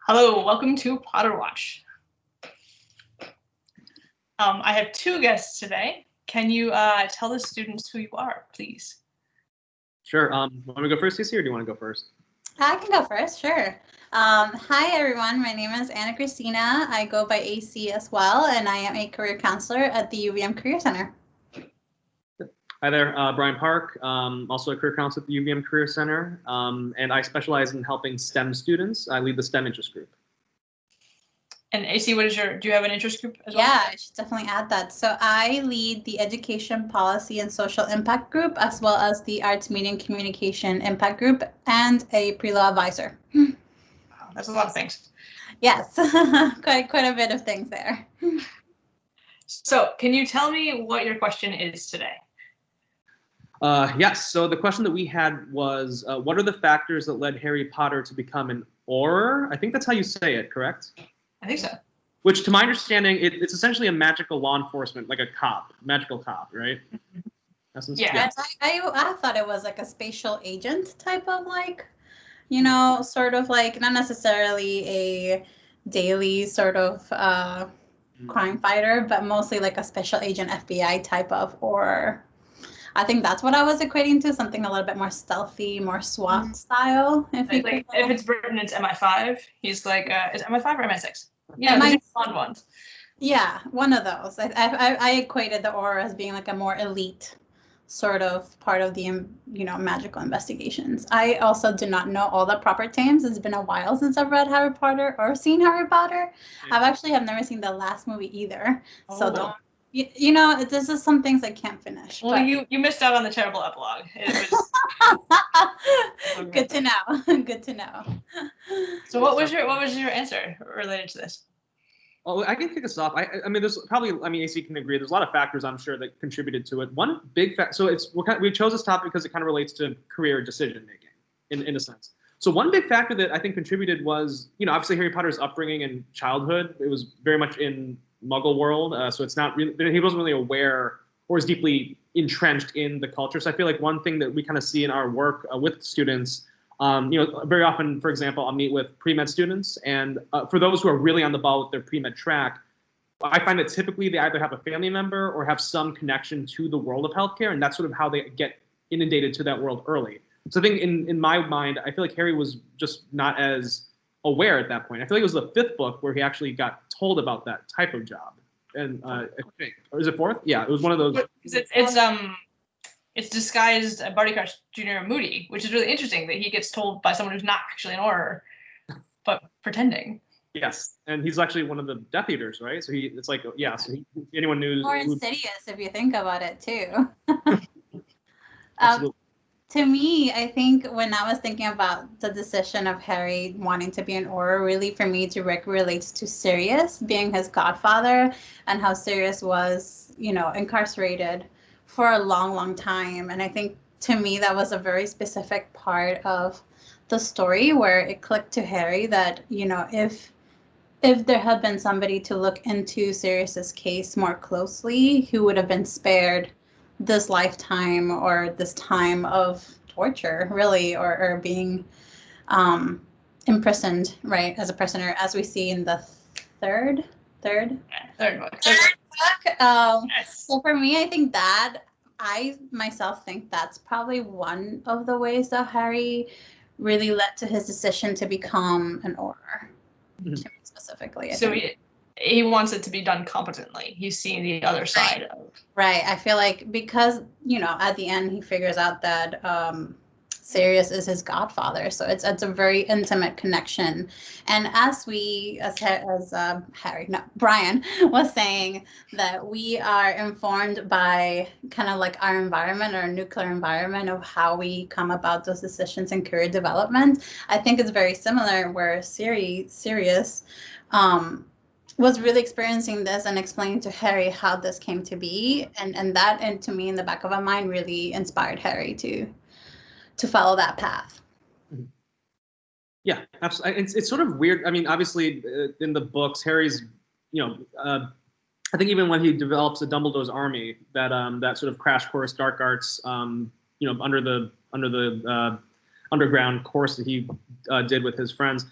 Hello, welcome to Potterwatch. I have two guests today. Can you tell the students who you are, please? Sure. Want me to go first, Casey, or do you want to go first? I can go first, sure. Hi, everyone. My name is Ana-Cristina. I go by AC as well, and I am a career counselor at the UVM Career Center. Hi there, Brian Park, also a career counselor at the UVM Career Center, and I specialize in helping STEM students. I lead the STEM interest group. And AC, do you have an interest group as well? Yeah, I should definitely add that. So I lead the Education Policy and Social Impact Group, as well as the Arts, Media, and Communication Impact Group, and a pre-law advisor. Wow, that's a lot of things. Yes, quite a bit of things there. So can you tell me what your question is today? Yes, so the question that we had was, what are the factors that led Harry Potter to become an Auror? I think that's how you say it, correct? I think so. Which, to my understanding, it's essentially a magical law enforcement, like a cop, magical cop, right? Yeah. Yeah. I thought it was like a spatial agent type of sort of like not necessarily a daily sort of crime fighter, but mostly like a special agent FBI type of, or I think that's what I was equating to, something a little bit more stealthy, more SWAT style. If it's Britain, it's MI5. He's like, is it MI5 or MI6? Yeah, the blonde ones. Yeah, one of those. I equated the Auror as being like a more elite sort of part of the magical investigations. I also do not know all the proper names. It's been a while since I've read Harry Potter or seen Harry Potter. Yeah. I've never seen the last movie either. Oh. So don't. This is some things I can't finish. Well, but you missed out on the terrible epilogue. It was good to know. Good to know. So what was your answer related to this? Well, I can kick us off. I mean, there's probably, AC can agree. There's a lot of factors, I'm sure, that contributed to it. One big factor, so we chose this topic because it kind of relates to career decision making, in a sense. So one big factor that I think contributed was, obviously Harry Potter's upbringing and childhood. It was very much in Muggle world, so it's not really, he wasn't really aware or as deeply entrenched in the culture. So I feel like one thing that we kind of see in our work with students, very often, for example, I'll meet with pre-med students, and for those who are really on the ball with their pre-med track, I find that typically they either have a family member or have some connection to the world of healthcare, and that's sort of how they get inundated to that world early. So I think in my mind, I feel like Harry was just not as aware at that point. I feel like it was the fifth book where he actually got told about that type of job. And I think, or is it fourth? Yeah, it was one of those. It's disguised Barty Crouch Jr. Moody, which is really interesting that he gets told by someone who's not actually an Auror, but pretending. Yes, and he's actually one of the Death Eaters, right? So it's like, yeah. So anyone knew. More insidious if you think about it too. Absolutely. To me, I think when I was thinking about the decision of Harry wanting to be an Auror, really for me directly relates to Sirius being his godfather and how Sirius was, incarcerated for a long time. And I think to me that was a very specific part of the story where it clicked to Harry that, if there had been somebody to look into Sirius's case more closely, he would have been spared this lifetime or this time of torture, really, or being imprisoned, right, as a prisoner, as we see in the third book. Yes. So for me, I think that I myself think that's probably one of the ways that Harry really led to his decision to become an Auror, specifically. So he wants it to be done competently. He's seeing the other side of. Right. I feel like because, at the end he figures out that Sirius is his godfather. So it's a very intimate connection. And as Brian was saying, that we are informed by kind of like our environment, our nuclear environment of how we come about those decisions in career development. I think it's very similar where Sirius was really experiencing this and explaining to Harry how this came to be, and that to me in the back of my mind really inspired Harry to follow that path. Yeah, absolutely. It's sort of weird. I mean, obviously in the books, Harry's, I think even when he develops a Dumbledore's army, that sort of crash course dark arts, under the underground course that he did with his friends.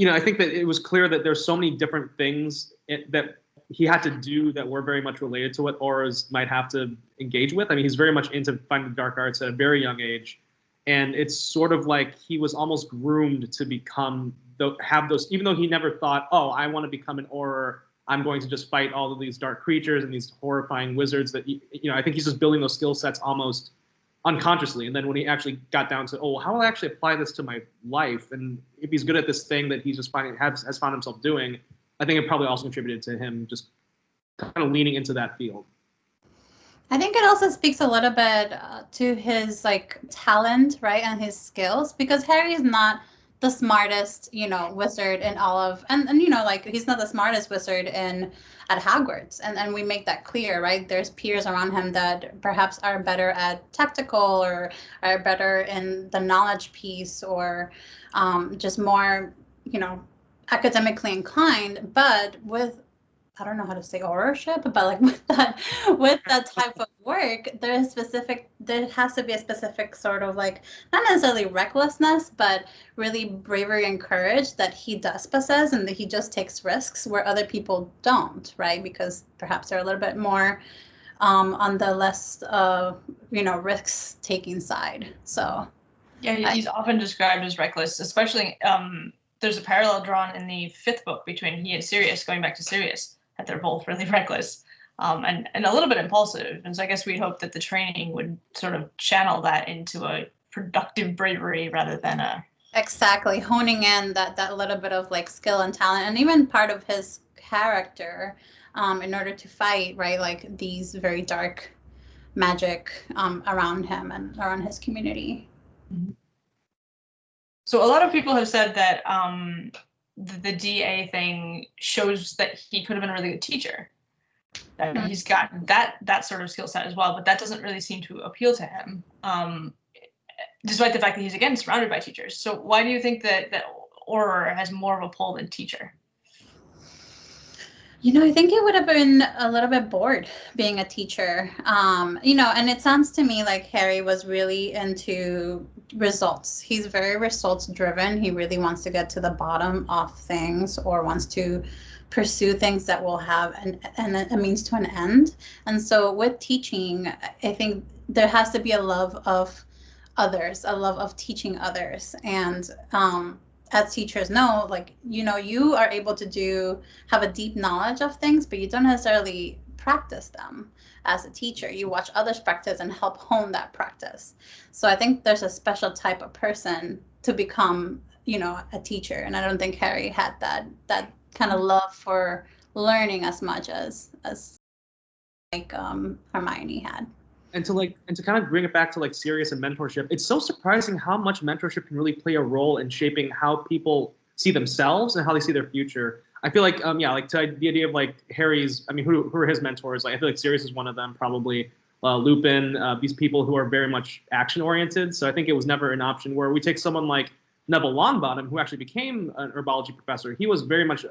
I think that it was clear that there's so many different things that he had to do that were very much related to what auras might have to engage with. I mean, he's very much into finding dark arts at a very young age. And it's sort of like he was almost groomed to become, have those, even though he never thought, oh, I want to become an auror, I'm going to just fight all of these dark creatures and these horrifying wizards that, I think he's just building those skill sets almost unconsciously. And then when he actually got down to, oh, how will I actually apply this to my life? And if he's good at this thing that he's just has found himself doing, I think it probably also contributed to him just kind of leaning into that field. I think it also speaks a little bit to his talent, right, and his skills, because Harry is not the smartest, wizard in all of, and he's not the smartest wizard at Hogwarts, and we make that clear, right? There's peers around him that perhaps are better at tactical or are better in the knowledge piece or just more, academically inclined, but with, I don't know how to say aurorship, but with that type of work, there has to be a specific sort of not necessarily recklessness, but really bravery and courage that he does possess, and that he just takes risks where other people don't, right? Because perhaps they're a little bit more on the less risk-taking side. So yeah, he's often described as reckless, especially there's a parallel drawn in the 5th book between he and Sirius, going back to Sirius, that they're both really reckless and a little bit impulsive. And so I guess we'd hope that the training would sort of channel that into a productive bravery rather than a... Exactly, honing in that little bit of skill and talent, and even part of his character in order to fight, right, these very dark magic around him and around his community. Mm-hmm. So a lot of people have said that the DA thing shows that he could have been a really good teacher. That he's got that sort of skill set as well, but that doesn't really seem to appeal to him, despite the fact that he's again surrounded by teachers. So why do you think that auror has more of a pull than teacher? I think it would have been a little bit bored being a teacher, and it sounds to me like Harry was really into results. He's very results driven. He really wants to get to the bottom of things, or wants to pursue things that will have a means to an end. And so with teaching, I think there has to be a love of others, a love of teaching others. And as teachers know, you are able to have a deep knowledge of things, but you don't necessarily practice them as a teacher. You watch others practice and help hone that practice. So I think there's a special type of person to become, a teacher. And I don't think Harry had that kind of love for learning as much as Hermione had. And to kind of bring it back to Sirius and mentorship, it's so surprising how much mentorship can really play a role in shaping how people see themselves and how they see their future. I feel to the idea of Harry's, I mean, who are his mentors? I feel like Sirius is one of them, probably Lupin, these people who are very much action oriented. So I think it was never an option where we take someone like Neville Longbottom, who actually became an herbology professor. He was very much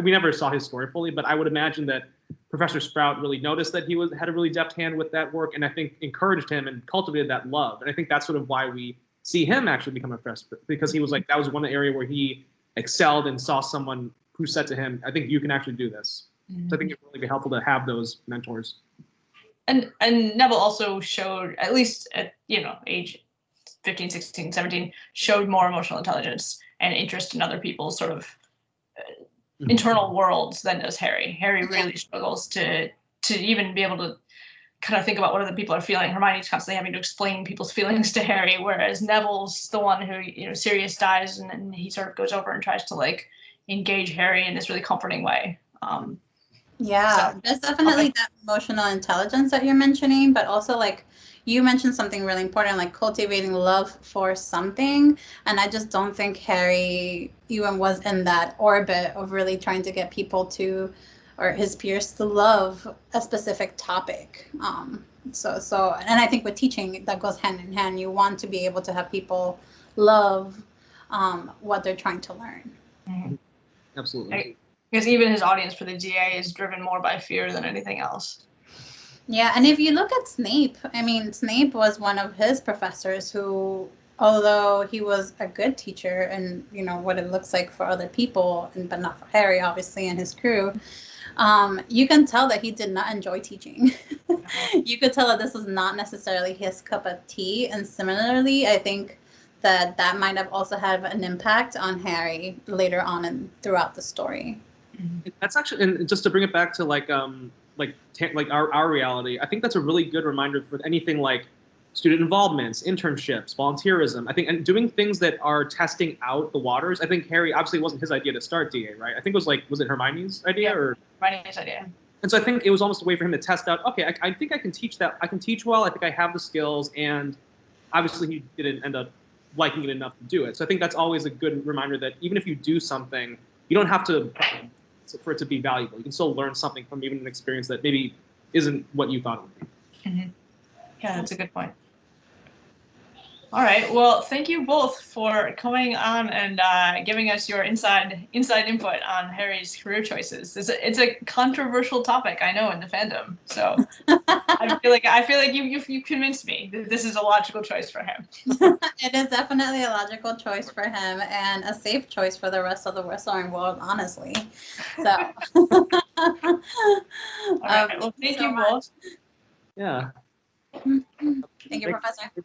we never saw his story fully, but I would imagine that Professor Sprout really noticed that he had a really deft hand with that work, and I think encouraged him and cultivated that love. And I think that's sort of why we see him actually become a professor, because he was that was one area where he excelled and saw someone who said to him, I think you can actually do this. Mm-hmm. So I think it would really be helpful to have those mentors. And Neville also showed, at least at age 15, 16, 17, showed more emotional intelligence and interest in other people's sort of internal worlds than does Harry. Harry really struggles to even be able to kind of think about what other people are feeling. Hermione's constantly having to explain people's feelings to Harry, whereas Neville's the one who, Sirius dies, and then he sort of goes over and tries to engage Harry in this really comforting way. There's definitely that emotional intelligence that you're mentioning, but also you mentioned something really important, cultivating love for something. And I just don't think Harry even was in that orbit of really trying to get people to, or his peers to love a specific topic. So, and I think with teaching, that goes hand in hand. You want to be able to have people love what they're trying to learn. Mm-hmm. Absolutely. Because even his audience for the DA is driven more by fear than anything else. Yeah, and if you look at Snape, I mean, Snape was one of his professors who although he was a good teacher and, you know, what it looks like for other people, but not for Harry, obviously, and his crew, you can tell that he did not enjoy teaching. You could tell that this was not necessarily his cup of tea. And similarly, I think that might have also had an impact on Harry later on and throughout the story. That's actually, and just to bring it back to like our reality, I think that's a really good reminder for anything like student involvements, internships, volunteerism. I think, and doing things that are testing out the waters. I think Harry, obviously it wasn't his idea to start DA, right? I think it was it Hermione's idea or Hermione's idea. And so I think it was almost a way for him to test out, okay, I think I can teach that. I can teach well. I think I have the skills. And obviously he didn't end up liking it enough to do it. So I think that's always a good reminder that even if you do something, you don't have to for it to be valuable. You can still learn something from even an experience that maybe isn't what you thought it would be. Mm-hmm. Yeah, that's a good point. All right. Well, thank you both for coming on and giving us your inside input on Harry's career choices. It's a controversial topic, I know, in the fandom. So I feel like you convinced me that this is a logical choice for him. It is definitely a logical choice for him and a safe choice for the rest of the wrestling world, honestly. So, all right. Well, thank you both. Yeah. Thank you, Professor.